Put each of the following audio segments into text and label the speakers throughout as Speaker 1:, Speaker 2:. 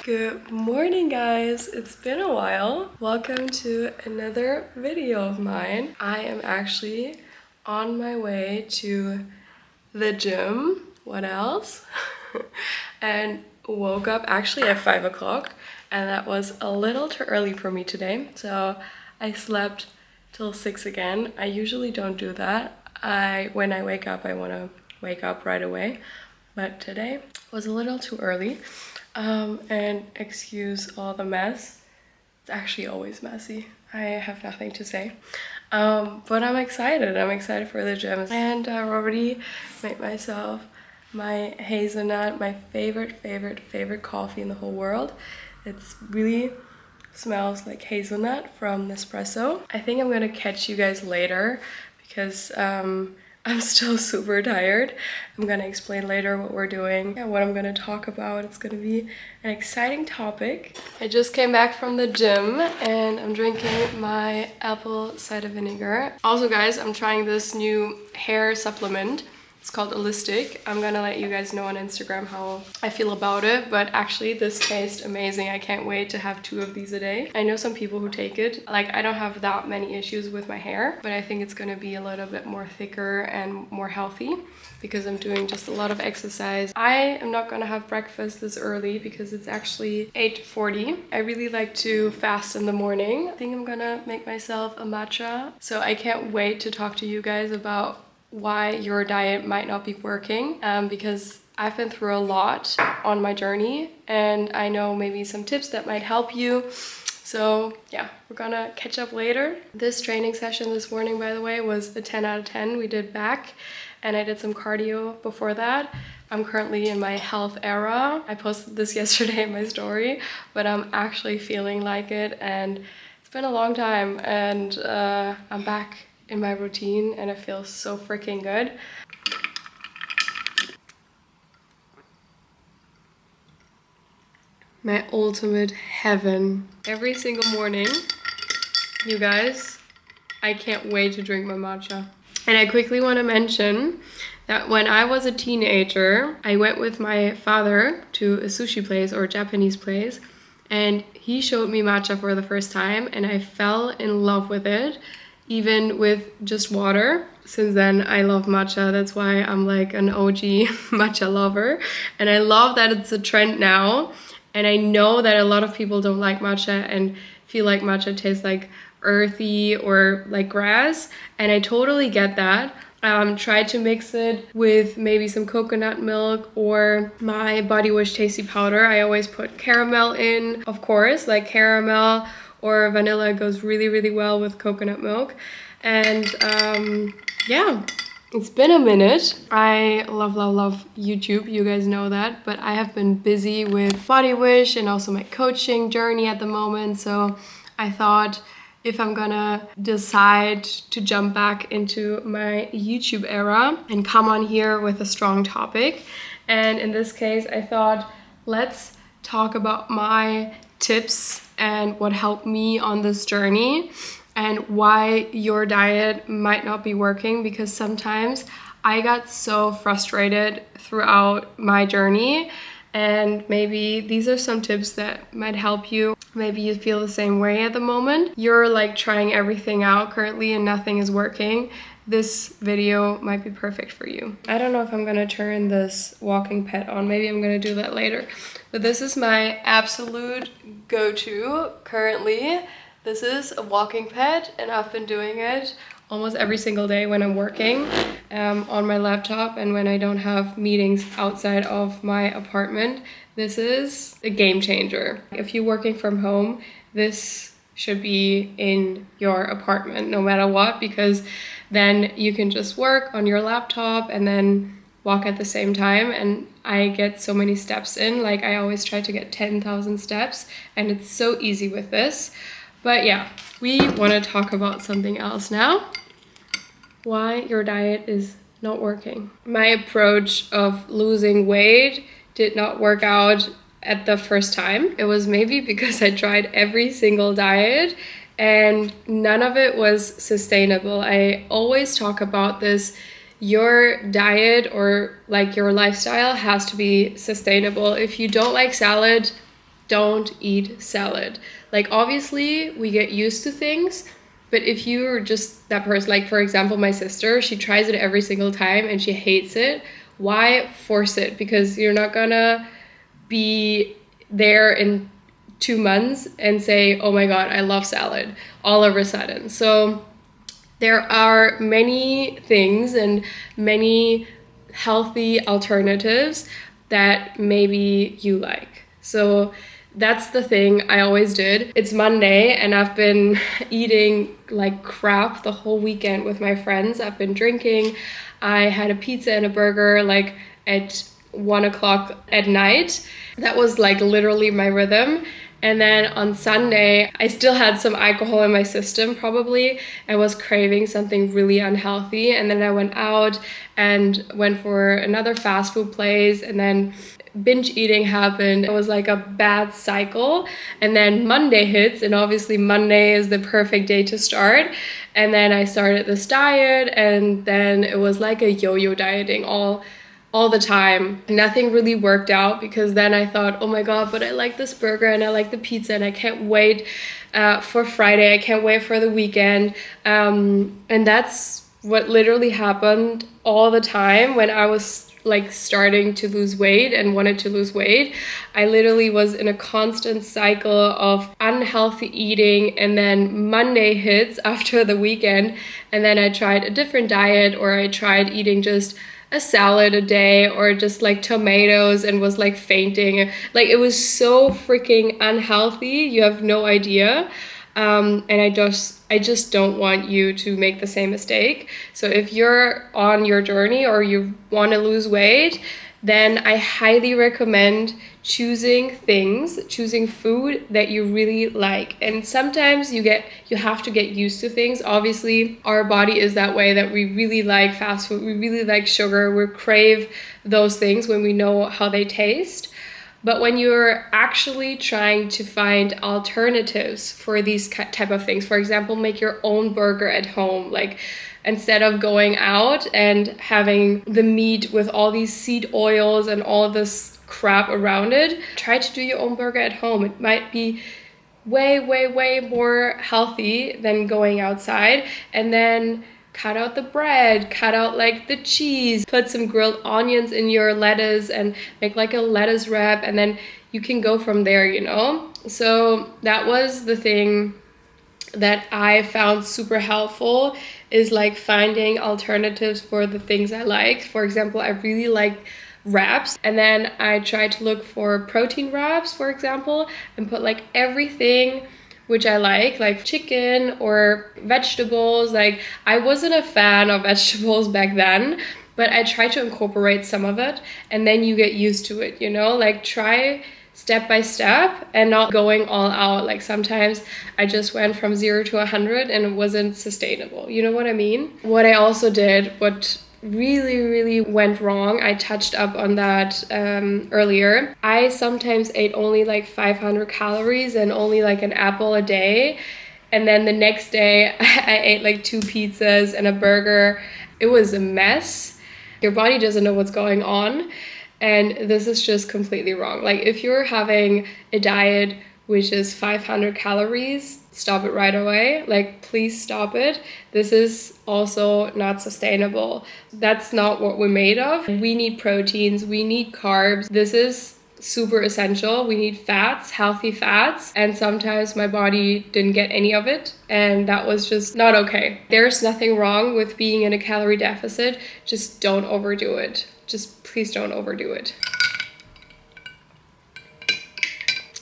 Speaker 1: Good morning, guys. It's been a while. Welcome to another video of mine. I am actually on my way to the gym. What else? And woke up actually at 5 o'clock, and that was a little too early for me today. So I slept till 6 again. I usually don't do that. When I wake up, I want to wake up right away. But today was a little too early. And excuse all the mess. It's actually always messy. I have nothing to say. But I'm excited. I'm excited for the gym. And I already made myself my hazelnut, my favorite coffee in the whole world. It's really smells like hazelnut from Nespresso. I think I'm gonna catch you guys later because I'm still super tired. I'm gonna explain later what we're doing and what I'm gonna talk about. It's gonna be an exciting topic. I just came back from the gym and I'm drinking my apple cider vinegar. Also, guys, I'm trying this new hair supplement. It's called Holistic. I'm gonna let you guys know on Instagram how I feel about it, but actually this tastes amazing. I can't wait to have 2 of these a day. I know some people who take it. Like, I don't have that many issues with my hair, but I think it's gonna be a little bit more thicker and more healthy because I'm doing just a lot of exercise. I am not gonna have breakfast this early because it's actually 8:40. I really like to fast in the morning. I think I'm gonna make myself a matcha. So I can't wait to talk to you guys about why your diet might not be working, because I've been through a lot on my journey and I know maybe some tips that might help you. So yeah, we're gonna catch up later. This training session this morning, by the way, was a 10 out of 10. We did back and I did some cardio before that. I'm currently in my health era. I posted this yesterday in my story, but I'm actually feeling like it and it's been a long time and I'm back in my routine and it feels so freaking good. My ultimate heaven. Every single morning, you guys, I can't wait to drink my matcha. And I quickly want to mention that when I was a teenager, I went with my father to a sushi place or a Japanese place and he showed me matcha for the first time and I fell in love with it. Even with just water. Since then, I love matcha. That's why I'm like an OG matcha lover. And I love that it's a trend now. And I know that a lot of people don't like matcha and feel like matcha tastes like earthy or like grass. And I totally get that. Tried to mix it with maybe some coconut milk or my body wash tasty powder. I always put caramel in, of course, like caramel or vanilla goes really well with coconut milk. And yeah, it's been a minute. I love YouTube, you guys know that, but I have been busy with body wash and also my coaching journey at the moment. So I thought if I'm gonna decide to jump back into my YouTube era and come on here with a strong topic, and in this case I thought let's talk about my tips and what helped me on this journey and why your diet might not be working, because sometimes I got so frustrated throughout my journey and maybe these are some tips that might help you. Maybe you feel the same way at the moment. You're like trying everything out currently and nothing is working. This video might be perfect for you. I don't know if I'm gonna turn this walking pad on. Maybe I'm gonna do that later. But this is my absolute go-to currently. This is a walking pad and I've been doing it almost every single day when I'm working on my laptop and when I don't have meetings outside of my apartment. This is a game changer. If you're working from home, this should be in your apartment no matter what, because then you can just work on your laptop and then walk at the same time. And I get so many steps in, like I always try to get 10,000 steps and it's so easy with this. But yeah, we want to talk about something else now. Why your diet is not working. My approach of losing weight did not work out at the first time. It was maybe because I tried every single diet and none of it was sustainable. I always talk about this. Your diet or like your lifestyle has to be sustainable. If you don't like salad, don't eat salad. Like, obviously we get used to things, but if you're just that person, like for example, my sister, she tries it every single time and she hates it. Why force it? Because you're not gonna be there in 2 months and say, oh my God, I love salad all of a sudden. So there are many things and many healthy alternatives that maybe you like. So that's the thing I always did. It's Monday and I've been eating like crap the whole weekend with my friends. I've been drinking. I had a pizza and a burger like at 1 o'clock at night. That was like literally my rhythm. And then on Sunday, I still had some alcohol in my system probably. I was craving something really unhealthy. And then I went out and went for another fast food place, and then binge eating happened. It was like a bad cycle. And then Monday hits, and obviously Monday is the perfect day to start. And then I started this diet, and then it was like a yo-yo dieting all the time. Nothing really worked out, because then I thought, oh my God, but I like this burger and I like the pizza and I can't wait for Friday. I can't wait for the weekend. And that's what literally happened all the time when I was like starting to lose weight and wanted to lose weight. I literally was in a constant cycle of unhealthy eating, and then Monday hits after the weekend, and then I tried a different diet, or I tried eating just a salad a day, or just like tomatoes, and was like fainting. Like, it was so freaking unhealthy, you have no idea. And I just don't want you to make the same mistake. So if you're on your journey or you want to lose weight, then I highly recommend choosing food that you really like. And sometimes you have to get used to things. Obviously, our body is that way, that we really like fast food, we really like sugar, we crave those things when we know how they taste. But when you're actually trying to find alternatives for these type of things, for example, make your own burger at home, like instead of going out and having the meat with all these seed oils and all this crap around it, try to do your own burger at home. It might be way, way, way more healthy than going outside. And then cut out the bread, cut out like the cheese, put some grilled onions in your lettuce and make like a lettuce wrap, and then you can go from there, you know? So that was the thing that I found super helpful, is like finding alternatives for the things I like. For example, I really like wraps, and then I tried to look for protein wraps, for example, and put like everything which I like chicken or vegetables. Like, I wasn't a fan of vegetables back then, but I tried to incorporate some of it, and then you get used to it, you know? Like, try step by step and not going all out. Like, sometimes I just went from 0 to 100 and it wasn't sustainable. You know what I mean? What I also did, what really went wrong, I touched up on that earlier. I sometimes ate only like 500 calories and only like an apple a day, and then the next day I ate like 2 pizzas and a burger. It was a mess. Your body doesn't know what's going on, and this is just completely wrong. Like, if you're having a diet which is 500 calories, stop it right away. Like, please stop it. This is also not sustainable. That's not what we're made of. We need proteins, we need carbs. This is super essential. We need fats, healthy fats. And sometimes my body didn't get any of it, and that was just not okay. There's nothing wrong with being in a calorie deficit. Just don't overdo it. Just please don't overdo it.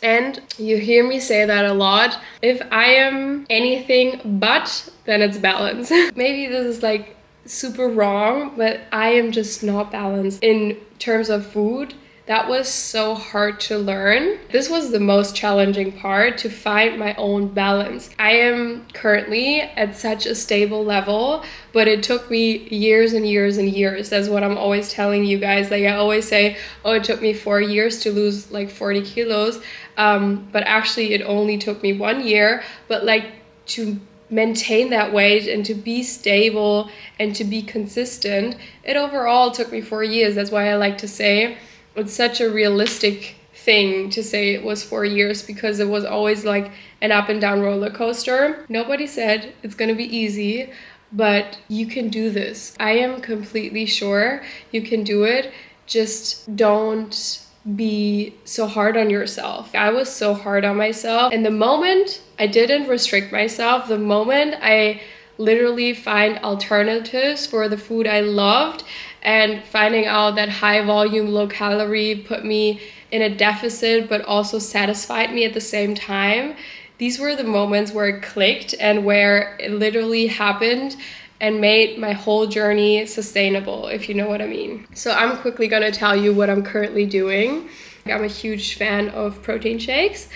Speaker 1: And you hear me say that a lot. If I am anything but, then it's balance. Maybe this is like super wrong, but I am just not balanced in terms of food. That was so hard to learn. This was the most challenging part, to find my own balance. I am currently at such a stable level, but it took me years and years and years. That's what I'm always telling you guys. Like, I always say, oh, it took me 4 years to lose like 40 kilos. But actually it only took me 1 year. But like, to maintain that weight and to be stable and to be consistent, it overall took me 4 years. That's why I like to say it's such a realistic thing to say it was 4 years because it was always like an up and down roller coaster. Nobody said it's gonna be easy, but you can do this. I am completely sure you can do it. Just don't be so hard on yourself. I was so hard on myself, and the moment I didn't restrict myself, the moment I literally find alternatives for the food I loved, and finding out that high volume, low calorie put me in a deficit but also satisfied me at the same time, these were the moments where it clicked and where it literally happened and made my whole journey sustainable, if you know what I mean. So I'm quickly gonna tell you what I'm currently doing. I'm a huge fan of protein shakes.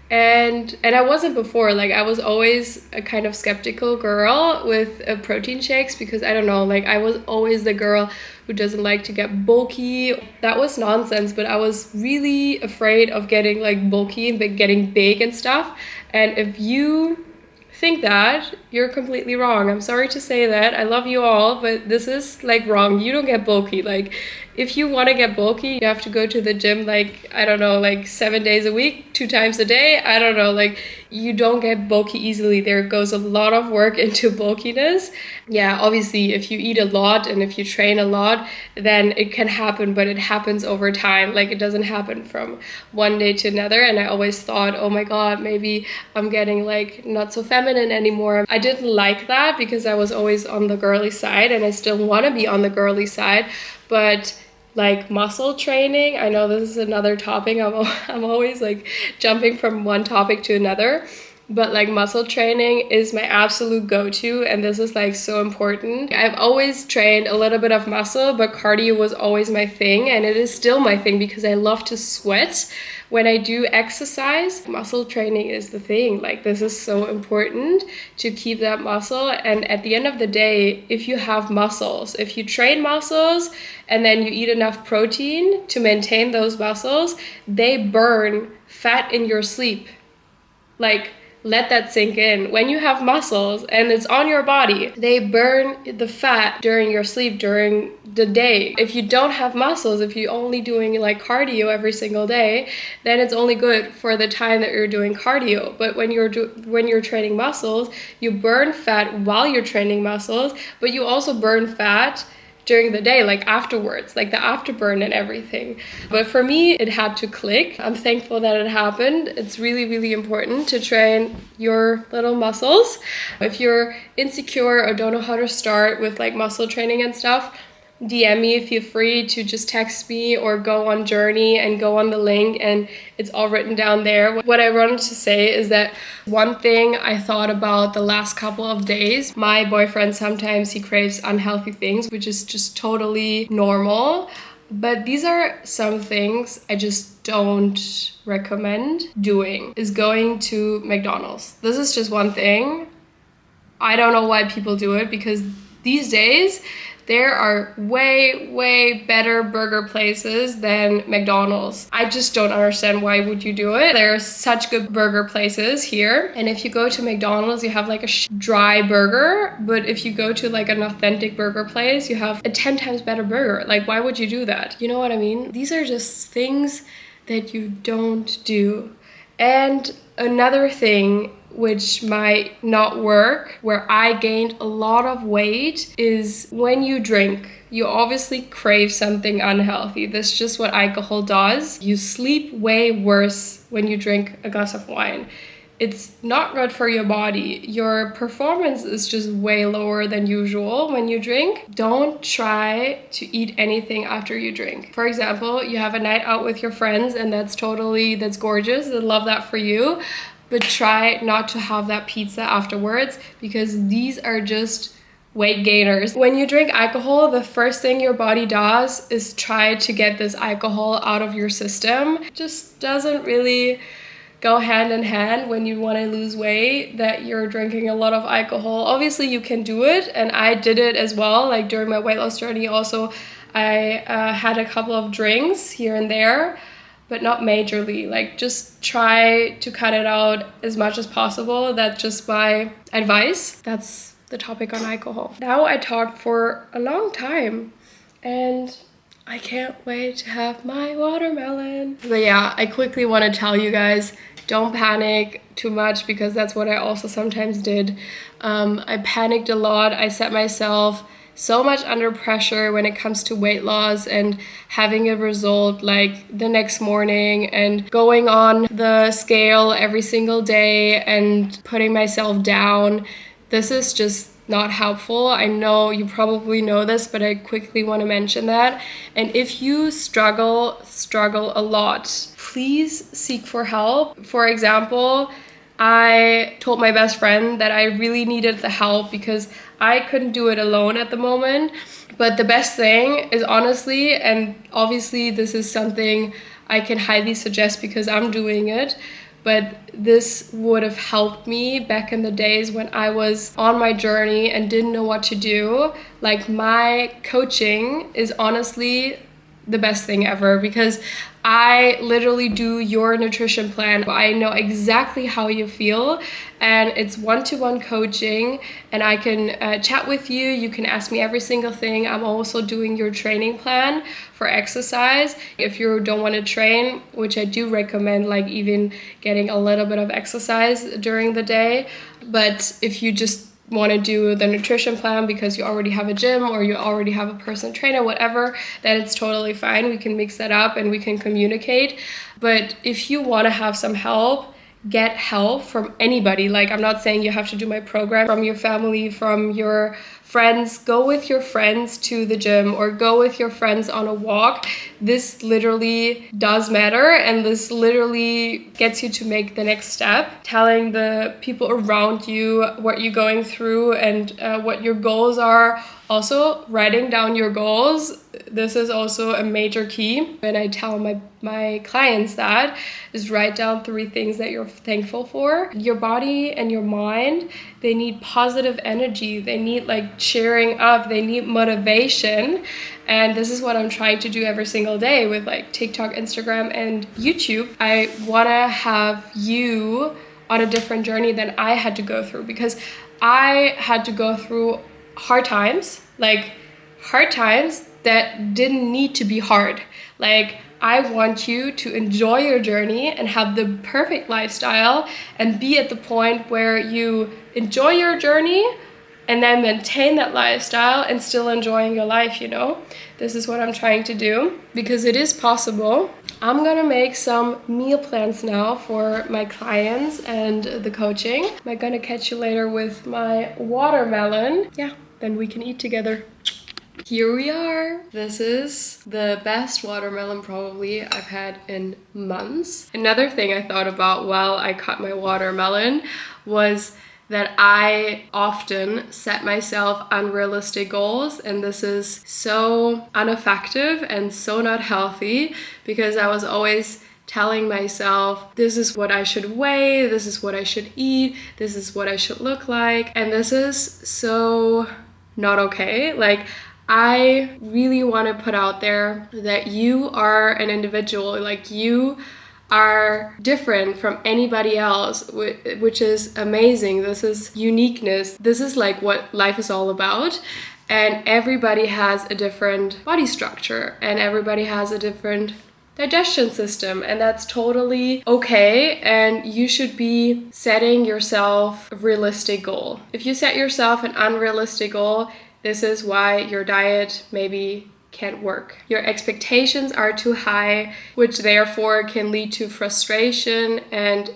Speaker 1: And I wasn't before. Like, I was always a kind of skeptical girl with protein shakes because I don't know, like I was always the girl who doesn't like to get bulky. That was nonsense, but I was really afraid of getting like bulky and getting big and stuff. And if you think that, you're completely wrong. I'm sorry to say that. I love you all, but this is like wrong. You don't get bulky. Like, if you want to get bulky, you have to go to the gym like, I don't know, like 7 days a week, 2 times a day. I don't know, like you don't get bulky easily. There goes a lot of work into bulkiness. Yeah, obviously if you eat a lot and if you train a lot, then it can happen, but it happens over time. Like, it doesn't happen from one day to another. And I always thought, oh my God, maybe I'm getting like not so feminine anymore. I didn't like that because I was always on the girly side, and I still want to be on the girly side. But like muscle training, I know this is another topic. I'm always like jumping from one topic to another. But like muscle training is my absolute go-to, and this is like so important. I've always trained a little bit of muscle, but cardio was always my thing, and it is still my thing because I love to sweat when I do exercise. Muscle training is the thing. Like, this is so important to keep that muscle. And at the end of the day, if you have muscles, if you train muscles and then you eat enough protein to maintain those muscles, they burn fat in your sleep. Like, let that sink in. When you have muscles and it's on your body, they burn the fat during your sleep, during the day. If you don't have muscles, if you're only doing like cardio every single day, then it's only good for the time that you're doing cardio. But when you're training muscles, you burn fat while you're training muscles, but you also burn fat during the day, like afterwards, like the afterburn and everything. But for me, it had to click. I'm thankful that it happened. It's really, really important to train your little muscles. If you're insecure or don't know how to start with like muscle training and stuff, DM me. Feel free to just text me or go on Journey and go on the link, and it's all written down there. What I wanted to say is that one thing I thought about the last couple of days, my boyfriend sometimes he craves unhealthy things, which is just totally normal. But these are some things I just don't recommend doing, is going to McDonald's. This is just one thing. I don't know why people do it, because these days there are way, way better burger places than McDonald's. I just don't understand why would you do it. There are such good burger places here. And if you go to McDonald's, you have like a dry burger. But if you go to like an authentic burger place, you have a 10 times better burger. Like, why would you do that? You know what I mean? These are just things that you don't do. And another thing which might not work, where I gained a lot of weight, is when you drink. You obviously crave something unhealthy. That's just what alcohol does. You sleep way worse when you drink a glass of wine. It's not good for your body. Your performance is just way lower than usual when you drink. Don't try to eat anything after you drink. For example, you have a night out with your friends, and that's gorgeous. I love that for you. But try not to have that pizza afterwards, because these are just weight gainers. When you drink alcohol, the first thing your body does is try to get this alcohol out of your system. It just doesn't really go hand in hand when you want to lose weight, that you're drinking a lot of alcohol. Obviously you can do it, and I did it as well. Like, during my weight loss journey also, I had a couple of drinks here and there, but not majorly. Like, just try to cut it out as much as possible. That's just my advice. That's the topic on alcohol. Now I talked for a long time, and I can't wait to have my watermelon. But yeah, I quickly want to tell you guys, don't panic too much, because that's what I also sometimes did. I panicked a lot. I set myself so much under pressure when it comes to weight loss and having a result like the next morning, and going on the scale every single day and putting myself down. This is just not helpful. I know you probably know this, but I quickly want to mention that. And if you struggle a lot, please seek for help. For example, I told my best friend that I really needed the help because I couldn't do it alone at the moment. But the best thing is, honestly, and obviously this is something I can highly suggest because I'm doing it, but this would have helped me back in the days when I was on my journey and didn't know what to do. Like, my coaching is honestly the best thing ever, because I literally do your nutrition plan. I know exactly how you feel, and it's one-to-one coaching, and I can chat with you. You can ask me every single thing. I'm also doing your training plan for exercise. If you don't want to train, which I do recommend, like even getting a little bit of exercise during the day. But if you just want to do the nutrition plan because you already have a gym or you already have a personal trainer, whatever, then it's totally fine. We can mix that up and we can communicate. But if you want to have some help, get help from anybody. Like, I'm not saying you have to do my program, from your family, from your friends. Go with your friends to the gym or go with your friends on a walk. This literally does matter, and this literally gets you to make the next step. Telling the people around you what you're going through and what your goals are. Also, writing down your goals. This is also a major key. When I tell my clients that, is write down 3 things that you're thankful for. Your body and your mind, they need positive energy. They need like cheering up. They need motivation. And this is what I'm trying to do every single day with like TikTok, Instagram, and YouTube. I want to have you on a different journey than I had to go through, because I had to go through hard times that didn't need to be hard. Like, I want you to enjoy your journey and have the perfect lifestyle and be at the point where you enjoy your journey and then maintain that lifestyle and still enjoying your life, you know? This is what I'm trying to do, because it is possible. I'm gonna make some meal plans now for my clients and the coaching. I'm gonna catch you later with my watermelon. Yeah, then we can eat together. Here we are. This is the best watermelon probably I've had in months. Another thing I thought about while I cut my watermelon was that I often set myself unrealistic goals, and this is so ineffective and so not healthy, because I was always telling myself, this is what I should weigh, this is what I should eat, this is what I should look like, and this is so not okay. Like, I really want to put out there that you are an individual. Like, you are different from anybody else, which is amazing. This is uniqueness. This is like what life is all about. And everybody has a different body structure, and everybody has a different digestion system, and that's totally okay. And you should be setting yourself a realistic goal. If you set yourself an unrealistic goal, this is why your diet maybe can't work. Your expectations are too high, which therefore can lead to frustration and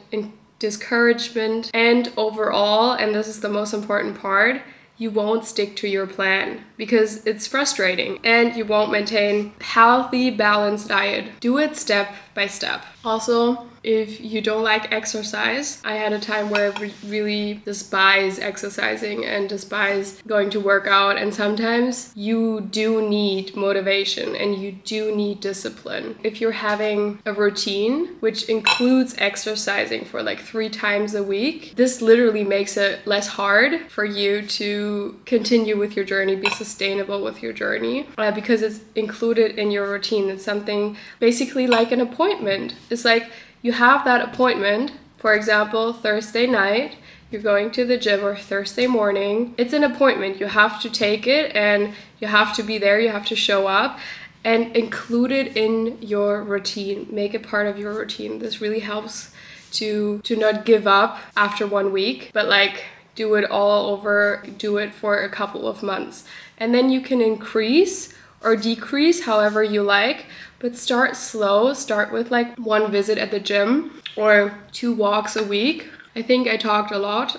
Speaker 1: discouragement. And overall, and this is the most important part, you won't stick to your plan because it's frustrating, and you won't maintain healthy, balanced diet. Do it step by step. Also, if you don't like exercise, I had a time where I really despise exercising and despise going to work out, and sometimes you do need motivation and you do need discipline. If you're having a routine which includes exercising for like 3 times a week, this literally makes it less hard for you to continue with your journey, be sustainable with your journey, because it's included in your routine. It's something basically like an appointment. It's like you have that appointment, for example, Thursday night, you're going to the gym, or Thursday morning. It's an appointment. You have to take it and you have to be there. You have to show up. and include it in your routine. Make it part of your routine. This really helps to not give up after 1 week, but like do it all over, do it for a couple of months. And then you can increase or decrease however you like, but start slow. Start with like 1 visit at the gym or 2 walks a week. I think I talked a lot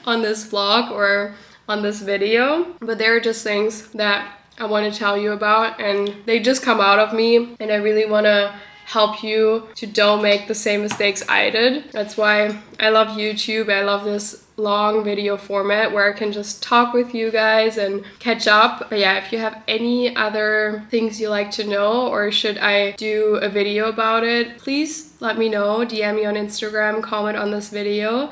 Speaker 1: on this vlog or on this video, but there are just things that I want to tell you about, and they just come out of me, and I really want to help you to don't make the same mistakes I did. That's why I love YouTube. I love this long video format where I can just talk with you guys and catch up. But yeah, if you have any other things you like to know, or should I do a video about it, please let me know. DM me on Instagram, comment on this video.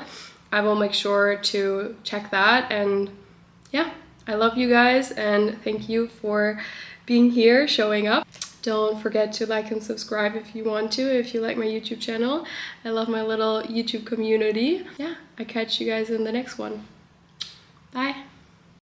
Speaker 1: I will make sure to check that. And yeah, I love you guys and thank you for being here, showing up. Don't forget to like and subscribe if you want to, if you like my YouTube channel. I love my little YouTube community. Yeah, I catch you guys in the next one. Bye.